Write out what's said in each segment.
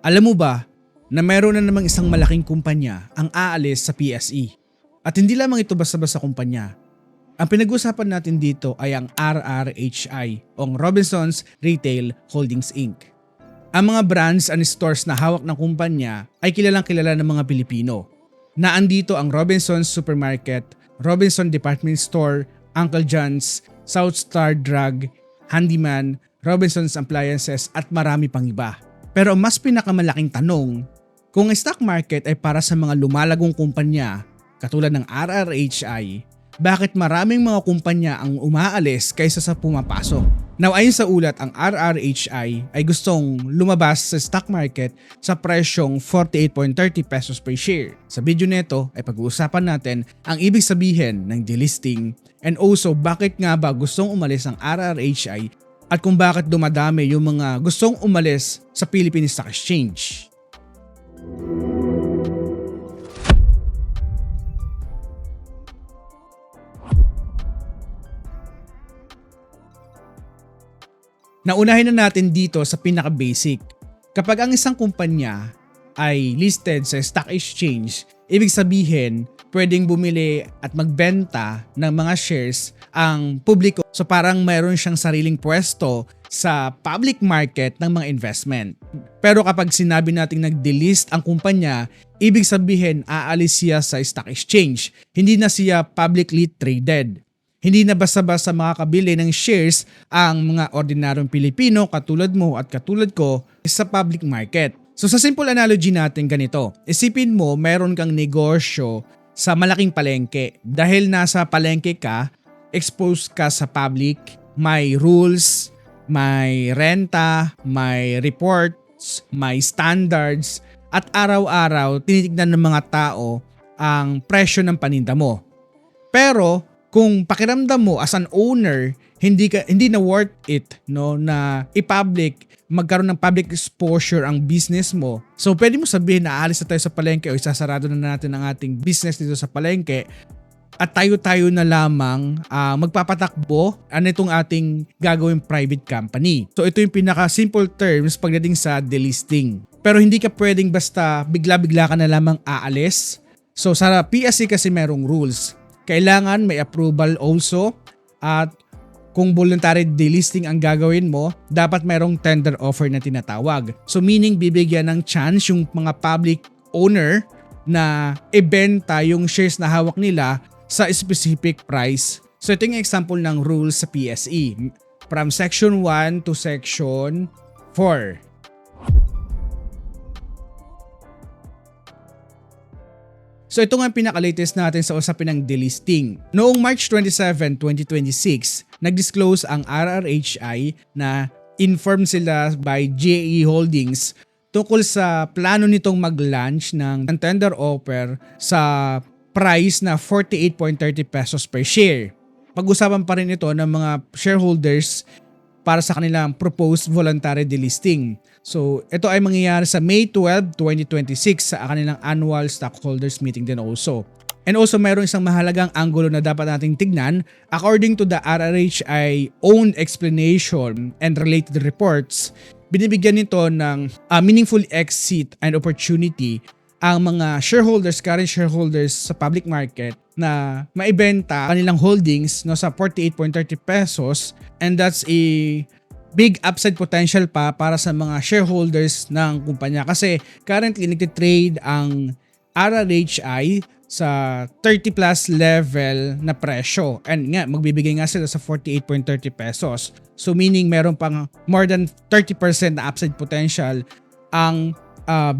Alam mo ba na meron na namang isang malaking kumpanya ang aalis sa PSE? At hindi lamang ito basta-basta kumpanya. Ang pinag-usapan natin dito ay ang RRHI o Robinsons Retail Holdings Inc. Ang mga brands and stores na hawak ng kumpanya ay kilalang kilala ng mga Pilipino. Naandito ang Robinsons Supermarket, Robinson Department Store, Uncle John's, South Star Drug, Handyman, Robinsons Appliances at marami pang iba. Pero ang mas pinakamalaking tanong, kung ang stock market ay para sa mga lumalagong kumpanya katulad ng RRHI, bakit maraming mga kumpanya ang umaalis kaysa sa pumapasok? Now ayon sa ulat, ang RRHI ay gustong lumabas sa stock market sa presyong 48.30 pesos per share. Sa video nito ay pag-uusapan natin ang ibig sabihin ng delisting and also bakit nga ba gustong umalis ang RRHI at kung bakit dumadami yung mga gustong umalis sa Philippine Stock Exchange. Naunahin na natin dito sa pinaka-basic. Kapag ang isang kumpanya ay listed sa stock exchange, ibig sabihin pwedeng bumili at magbenta ng mga shares ang publiko. So parang mayroon siyang sariling pwesto sa public market ng mga investment. Pero kapag sinabi nating nag-delist ang kumpanya, ibig sabihin aalis siya sa stock exchange. Hindi na siya publicly traded. Hindi na basta-basta makakabili ng shares ang mga ordinaryong Pilipino katulad mo at katulad ko sa public market. So sa simple analogy natin ganito, isipin mo meron kang negosyo sa malaking palengke. Dahil nasa palengke ka, exposed ka sa public, may rules, may renta, may reports, may standards, at araw-araw tinitignan ng mga tao ang presyo ng paninda mo. Pero kung pakiramdam mo as an owner, hindi na worth it na i-public, magkaroon ng public exposure ang business mo. So pwede mo sabihin na aalis na tayo sa palengke o isasarado na natin ang ating business dito sa palengke at tayo-tayo na lamang magpapatakbo itong ating gagawing private company. So ito yung pinaka-simple terms pagdating sa delisting. Pero hindi ka pwedeng basta bigla-bigla ka na lamang aalis. So sa PSE kasi merong rules. Kailangan may approval also at kung voluntary delisting ang gagawin mo, dapat mayroong tender offer na tinatawag. So meaning bibigyan ng chance yung mga public owner na ibenta yung shares na hawak nila sa specific price. So ito yung example ng rules sa PSE from section 1 to section 4. So ito nga pinaka-latest natin sa usapin ng delisting. Noong March 27, 2026, nag-disclose ang RRHI na informed sila by GAE Holdings tungkol sa plano nitong mag-launch ng tender offer sa price na 48.30 pesos per share. Pag-usapan pa rin ito ng mga shareholders para sa kanilang proposed voluntary delisting. So, ito ay mangyayari sa May 12, 2026 sa kanilang annual stockholders meeting din also. And also, mayroon isang mahalagang anggulo na dapat nating tignan. According to the RRHI own explanation and related reports, binibigyan nito ng meaningful exit and opportunity ang mga shareholders, current shareholders sa public market na maibenta kanilang holdings sa 48.30 pesos, and that's a big upside potential pa para sa mga shareholders ng kumpanya kasi currently nagtitrade ang RRHI sa 30 plus level na presyo and nga magbibigay nga sila sa 48.30 pesos. So meaning meron pang more than 30% na upside potential ang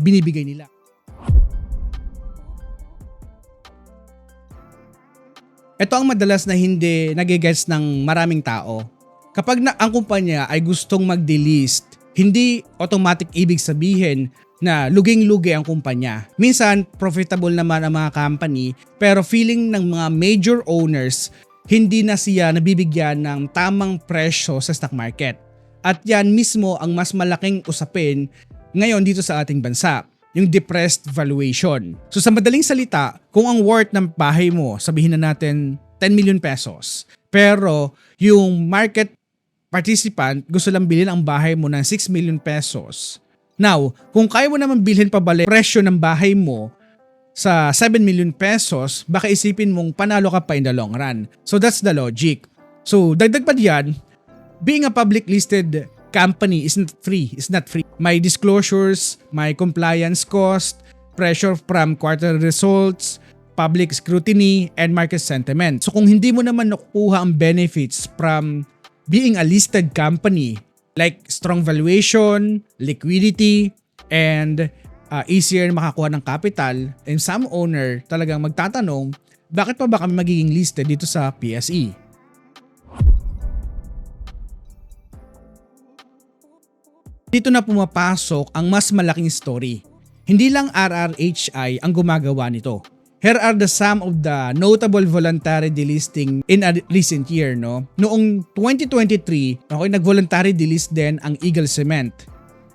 binibigay nila. Ito ang madalas na hindi nagigets ng maraming tao. Kapag ang kumpanya ay gustong mag-delist, hindi automatic ibig sabihin na luging-lugi ang kumpanya. Minsan, profitable naman ang mga company pero feeling ng mga major owners, hindi na siya nabibigyan ng tamang presyo sa stock market. At yan mismo ang mas malaking usapin ngayon dito sa ating bansa, yung depressed valuation. So sa madaling salita, kung ang worth ng bahay mo, sabihin na natin 10 million pesos, pero yung market participant gusto lang bilhin ang bahay mo ng 6 million pesos, Now, kung kaya mo naman bilhin pabalik presyo ng bahay mo sa 7 million pesos, baka isipin mong panalo ka pa in the long run. So that's the logic. So dagdag pa diyan, being a public listed company isn't free. It's not free. May disclosures, may compliance cost, pressure from quarter results, public scrutiny, and market sentiment. So kung hindi mo naman nakukuha ang benefits from being a listed company like strong valuation, liquidity, and easier makakuha ng capital, and some owner talagang magtatanong, bakit pa ba kami magiging listed dito sa PSE? Dito na pumapasok ang mas malaking story. Hindi lang RRHI ang gumagawa nito. Here are the some of the notable voluntary delisting in a recent year, no? Noong 2023, nag-voluntary delist din ang Eagle Cement,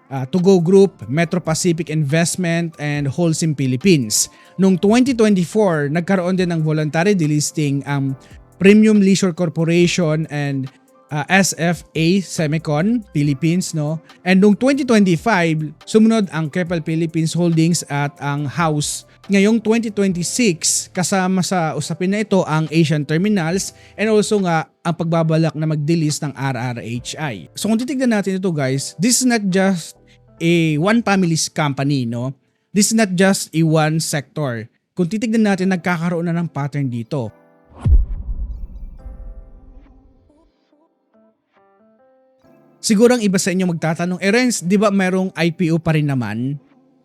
To Go Group, Metro Pacific Investment, and Holcim Philippines. Noong 2024, nagkaroon din ng voluntary delisting ang Premium Leisure Corporation and SFA Semicon Philippines, no? And noong 2025, sumunod ang Keppel Philippines Holdings at ang House. Ngayong 2026, kasama sa usapin na ito ang Asian Terminals and also nga ang pagbabalak na mag-delist ng RRHI. So kung titignan natin ito guys, this is not just a one family's company, no? This is not just a one sector. Kung titignan natin, nagkakaroon na ng pattern dito. Siguro ang iba sa inyo magtatanong, Renz, di ba merong IPO pa rin naman?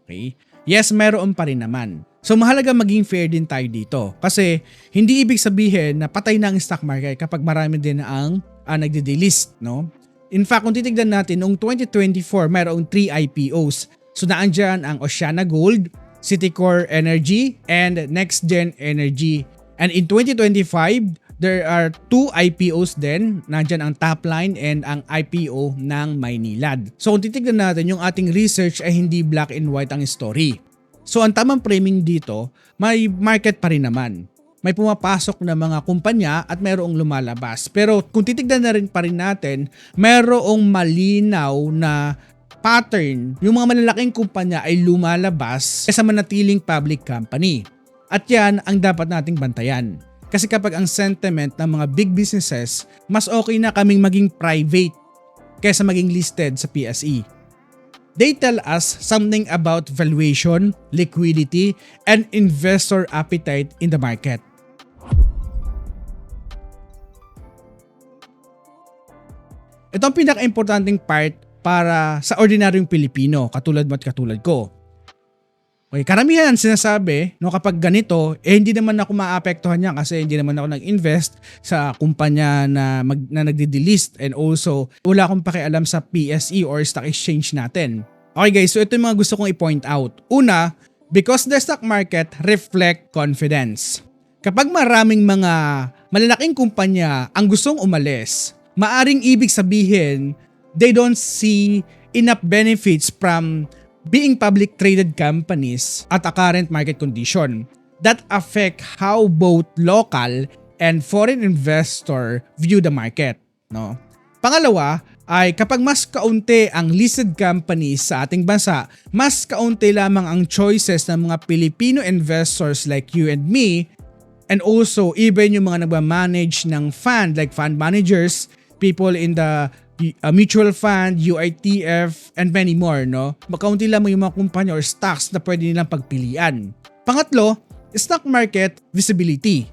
Okay? Yes, meron pa rin naman. So mahalaga maging fair din tayo dito. Kasi hindi ibig sabihin na patay na ang stock market kapag marami din ang nagde-delist, no? In fact, kung titignan natin, noong 2024, mayroong 3 IPOs. So naandyan ang Oceana Gold, Citicorp Energy, and NextGen Energy. And in 2025, there are 2 IPOs din. Nandyan ang Topline and ang IPO ng Maynilad. So kung titignan natin, yung ating research ay hindi black and white ang story. So ang tamang framing dito, may market pa rin naman. May pumapasok na mga kumpanya at mayroong lumalabas. Pero kung titignan na rin pa rin natin, mayroong malinaw na pattern. Yung mga malalaking kumpanya ay lumalabas sa manatiling public company. At yan ang dapat nating bantayan. Kasi kapag ang sentiment ng mga big businesses, mas okay na kaming maging private kaysa maging listed sa PSE. They tell us something about valuation, liquidity, and investor appetite in the market. Ito ang pinaka-importanting part para sa ordinaryong Pilipino, katulad mo at katulad ko. Okay, karamihan sinasabi, no, kapag ganito, hindi naman ako maapektuhan niya kasi hindi naman ako nag-invest sa kumpanya na nagde-delist and also wala akong pakialam sa PSE or stock exchange natin. Okay guys, so ito yung mga gusto kong i-point out. Una, because the stock market reflect confidence. Kapag maraming mga malalaking kumpanya ang gustong umalis, maaring ibig sabihin they don't see enough benefits from being public traded companies at a current market condition that affect how both local and foreign investor view the market, no? Pangalawa ay kapag mas kaunti ang listed companies sa ating bansa, mas kaunti lamang ang choices ng mga Filipino investors like you and me, and also even yung mga nagmamanage ng fund like fund managers, people in the mutual fund, UITF, and many more, no? Makaunti lamang yung mga kumpanya or stocks na pwede nilang pagpilian. Pangatlo, stock market visibility.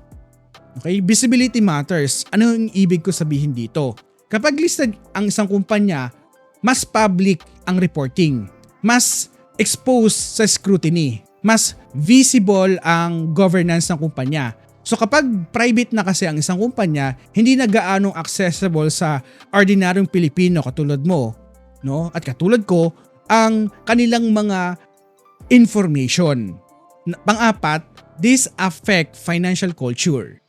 Okay, visibility matters. Ano yung ibig ko sabihin dito? Kapag listed ang isang kumpanya, mas public ang reporting, mas exposed sa scrutiny, mas visible ang governance ng kumpanya. So kapag private na kasi ang isang kumpanya, hindi na gaanong accessible sa ordinaryong Pilipino katulad mo, no? At katulad ko, ang kanilang mga information. Pang-apat, this affect financial culture.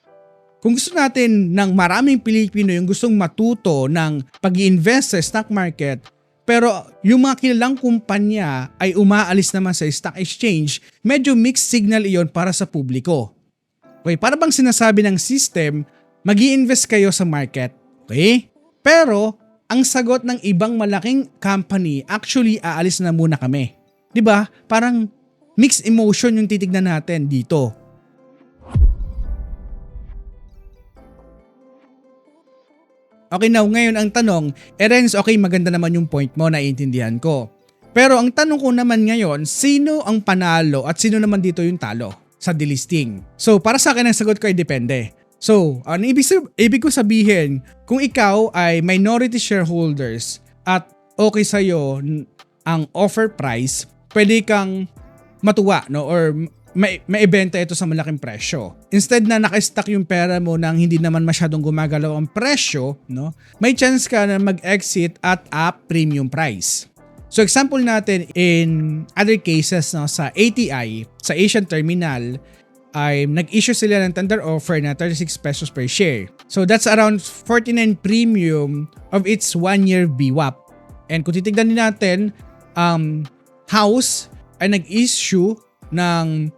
Kung gusto natin ng maraming Pilipino yung gustong matuto ng pag-i-invest sa stock market, pero yung mga kilalang kumpanya ay umaalis naman sa stock exchange, medyo mixed signal iyon para sa publiko. Okay, para bang sinasabi ng system, mag-i-invest kayo sa market. Okay? Pero, ang sagot ng ibang malaking company, actually aalis na muna kami. 'Di ba? Parang mixed emotion yung titignan natin dito. Okay, now ngayon ang tanong, Renz, okay, maganda naman yung point mo, naiintindihan ko. Pero ang tanong ko naman ngayon, sino ang panalo at sino naman dito yung talo sa delisting? So para sa akin ang sagot ko ay depende. So, ang ibig ko sabihin, kung ikaw ay minority shareholders at okay sa'yo ang offer price, pwede kang matuwa, no? Or maibenta ito sa malaking presyo. Instead na naka-stack yung pera mo nang hindi naman masyadong gumagalaw ang presyo, no? May chance ka na mag-exit at a premium price. So example natin in other cases, no, sa ATI, sa Asian Terminal, ay nag-issue sila ng tender offer na 36 pesos per share. So that's around 49 premium of its 1-year VWAP. And kung titignan natin, House ay nag-issue ng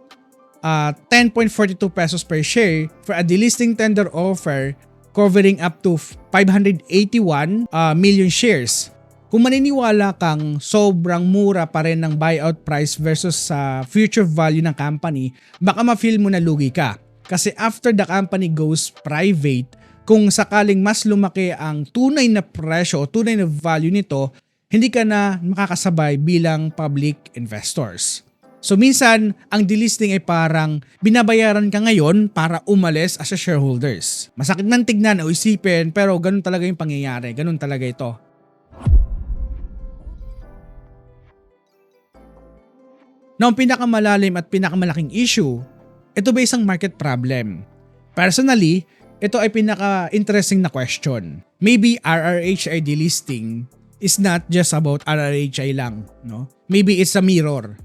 10.42 pesos per share for a delisting tender offer covering up to 581 million shares. Kung maniniwala kang sobrang mura pa rin ng buyout price versus sa future value ng company, baka ma-feel mo na lugi ka. Kasi after the company goes private, kung sakaling mas lumaki ang tunay na presyo o tunay na value nito, hindi ka na makakasabay bilang public investors. So minsan, ang delisting ay parang binabayaran ka ngayon para umalis as a shareholders. Masakit nang tignan o isipin, pero ganun talaga yung pangyayari. Ganun talaga ito. Now, ang pinakamalalim at pinakamalaking issue, ito ba isang market problem? Personally, ito ay pinaka-interesting na question. Maybe RRHI delisting is not just about RRHI lang, no? Maybe it's a mirror.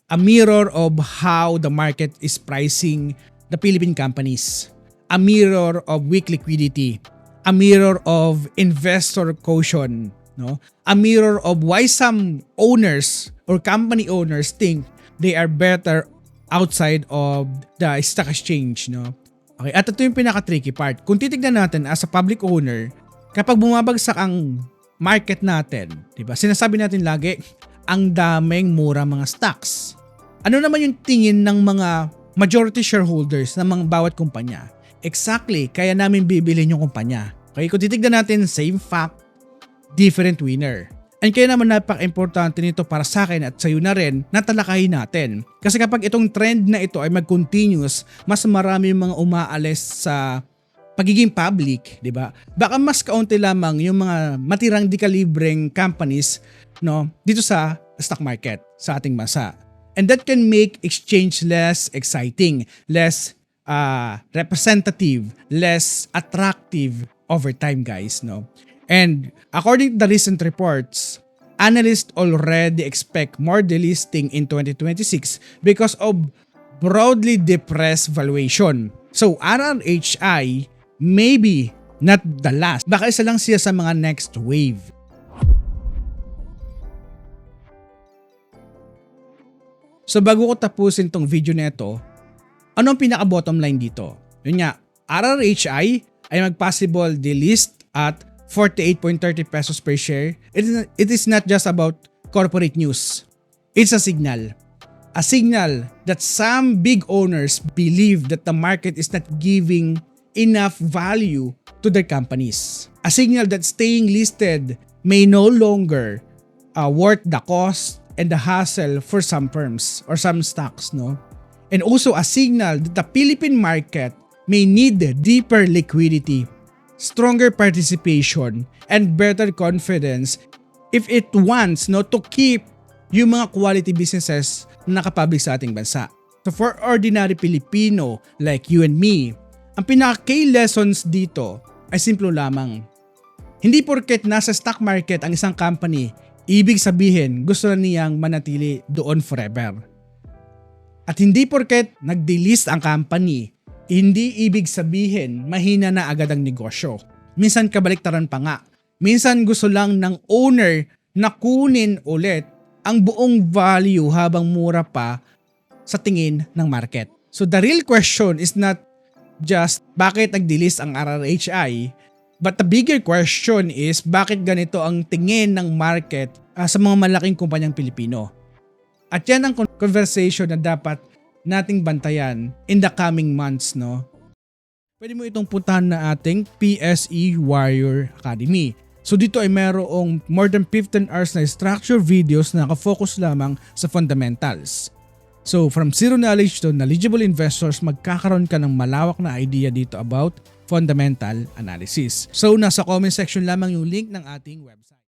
A mirror of how the market is pricing the Philippine companies. A mirror of weak liquidity. A mirror of investor caution, no? A mirror of why some owners or company owners think they are better outside of the stock exchange, no? Okay, at ito yung pinaka-tricky part. Kung titignan natin as a public owner, kapag bumabagsak ang market natin, di ba? Sinasabi natin lagi, ang daming mura mga stocks. Ano naman yung tingin ng mga majority shareholders ng mga bawat kumpanya? Exactly, kaya namin bibilhin yung kumpanya. Okay, kung titignan natin, same fact, different winner. And kaya naman napaka-importante nito para sa akin at sa iyo na rin na talakayin natin. Kasi kapag itong trend na ito ay mag-continuous, mas marami yung mga umaalis sa pagiging public, di ba? Baka mas kaunti lamang yung mga matirang di-kalibreng companies, no, dito sa stock market sa ating bansa. And that can make exchange less exciting, less representative, less attractive over time, guys, no? And according to the recent reports, analysts already expect more delisting in 2026 because of broadly depressed valuation. So RRHI maybe not the last. Baka isa lang siya sa mga next wave. So bago ko tapusin tong video neto, ano ang pinaka-bottom line dito? Yun nga, RRHI ay mag-possible delist at 48.30 pesos per share. It is not just about corporate news. It's a signal. A signal that some big owners believe that the market is not giving enough value to their companies. A signal that staying listed may no longer worth the cost and the hassle for some firms or some stocks, no? And also a signal that the Philippine market may need deeper liquidity, stronger participation, and better confidence if it wants, no, to keep yung mga quality businesses na nakapublic sa ating bansa. So for ordinary Filipino like you and me, ang pinaka-key lessons dito ay simple lamang. Hindi porket nasa stock market ang isang company, ibig sabihin gusto na niyang manatili doon forever. At hindi porket nag-delist ang company, hindi ibig sabihin mahina na agad ang negosyo. Minsan kabaliktaran pa nga. Minsan gusto lang ng owner na kunin ulit ang buong value habang mura pa sa tingin ng market. So the real question is not just bakit nag-delist ang RRHI. But the bigger question is, bakit ganito ang tingin ng market sa mga malaking kumpanyang Pilipino? At yan ang conversation na dapat nating bantayan in the coming months, no? Pwede mo itong puntahan na ating PSE Warrior Academy. So dito ay merong more than 15 hours na structured videos na nakafocus lamang sa fundamentals. So from zero knowledge to knowledgeable investors, magkakaroon ka ng malawak na idea dito about fundamental analysis. So nasa comment section lamang yung link ng ating website.